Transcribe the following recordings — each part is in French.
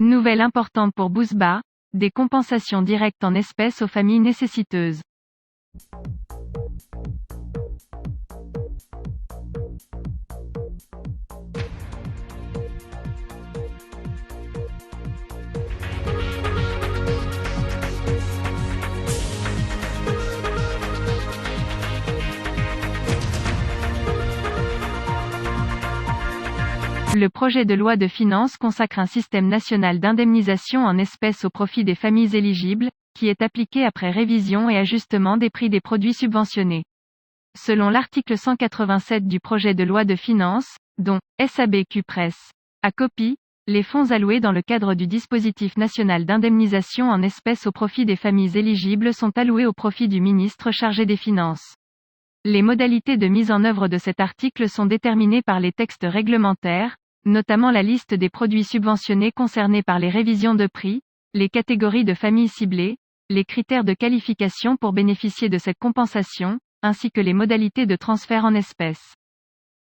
Nouvelle importante pour Bouzba, des compensations directes en espèces aux familles nécessiteuses. Le projet de loi de finances consacre un système national d'indemnisation en espèces au profit des familles éligibles, qui est appliqué après révision et ajustement des prix des produits subventionnés. Selon l'article 187 du projet de loi de finances, dont SABQ Presse a copie, les fonds alloués dans le cadre du dispositif national d'indemnisation en espèces au profit des familles éligibles sont alloués au profit du ministre chargé des Finances. Les modalités de mise en œuvre de cet article sont déterminées par les textes réglementaires, notamment la liste des produits subventionnés concernés par les révisions de prix, les catégories de familles ciblées, les critères de qualification pour bénéficier de cette compensation, ainsi que les modalités de transfert en espèces.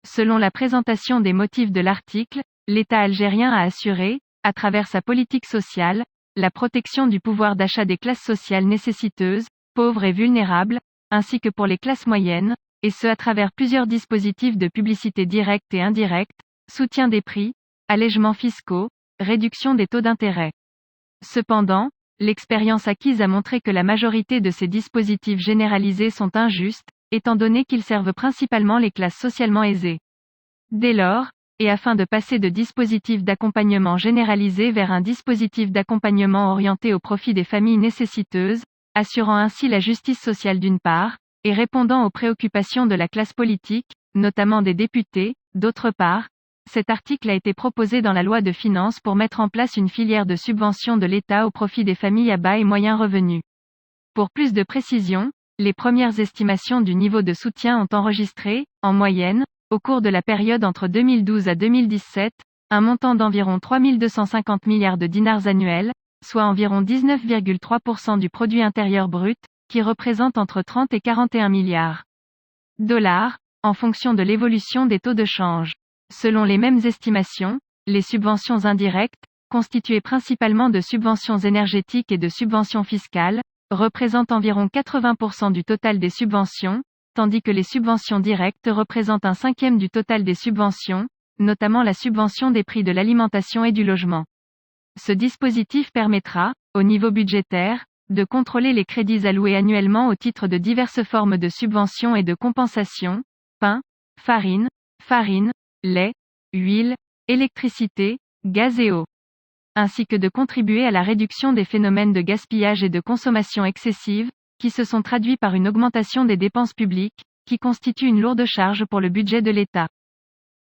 Selon la présentation des motifs de l'article, l'État algérien a assuré, à travers sa politique sociale, la protection du pouvoir d'achat des classes sociales nécessiteuses, pauvres et vulnérables, ainsi que pour les classes moyennes, et ce à travers plusieurs dispositifs de publicité directe et indirecte, soutien des prix, allègements fiscaux, réduction des taux d'intérêt. Cependant, l'expérience acquise a montré que la majorité de ces dispositifs généralisés sont injustes, étant donné qu'ils servent principalement les classes socialement aisées. Dès lors, et afin de passer de dispositifs d'accompagnement généralisé vers un dispositif d'accompagnement orienté au profit des familles nécessiteuses, assurant ainsi la justice sociale d'une part, et répondant aux préoccupations de la classe politique, notamment des députés, d'autre part, cet article a été proposé dans la loi de finances pour mettre en place une filière de subvention de l'État au profit des familles à bas et moyens revenus. Pour plus de précision, les premières estimations du niveau de soutien ont enregistré, en moyenne, au cours de la période entre 2012 à 2017, un montant d'environ 3 250 milliards de dinars annuels, soit environ 19,3% du produit intérieur brut, qui représente entre 30 et 41 milliards dollars, en fonction de l'évolution des taux de change. Selon les mêmes estimations, les subventions indirectes, constituées principalement de subventions énergétiques et de subventions fiscales, représentent environ 80% du total des subventions, tandis que les subventions directes représentent un cinquième du total des subventions, notamment la subvention des prix de l'alimentation et du logement. Ce dispositif permettra, au niveau budgétaire, de contrôler les crédits alloués annuellement au titre de diverses formes de subventions et de compensations, pain, farine, lait, huile, électricité, gaz et eau. Ainsi que de contribuer à la réduction des phénomènes de gaspillage et de consommation excessive, qui se sont traduits par une augmentation des dépenses publiques, qui constitue une lourde charge pour le budget de l'État.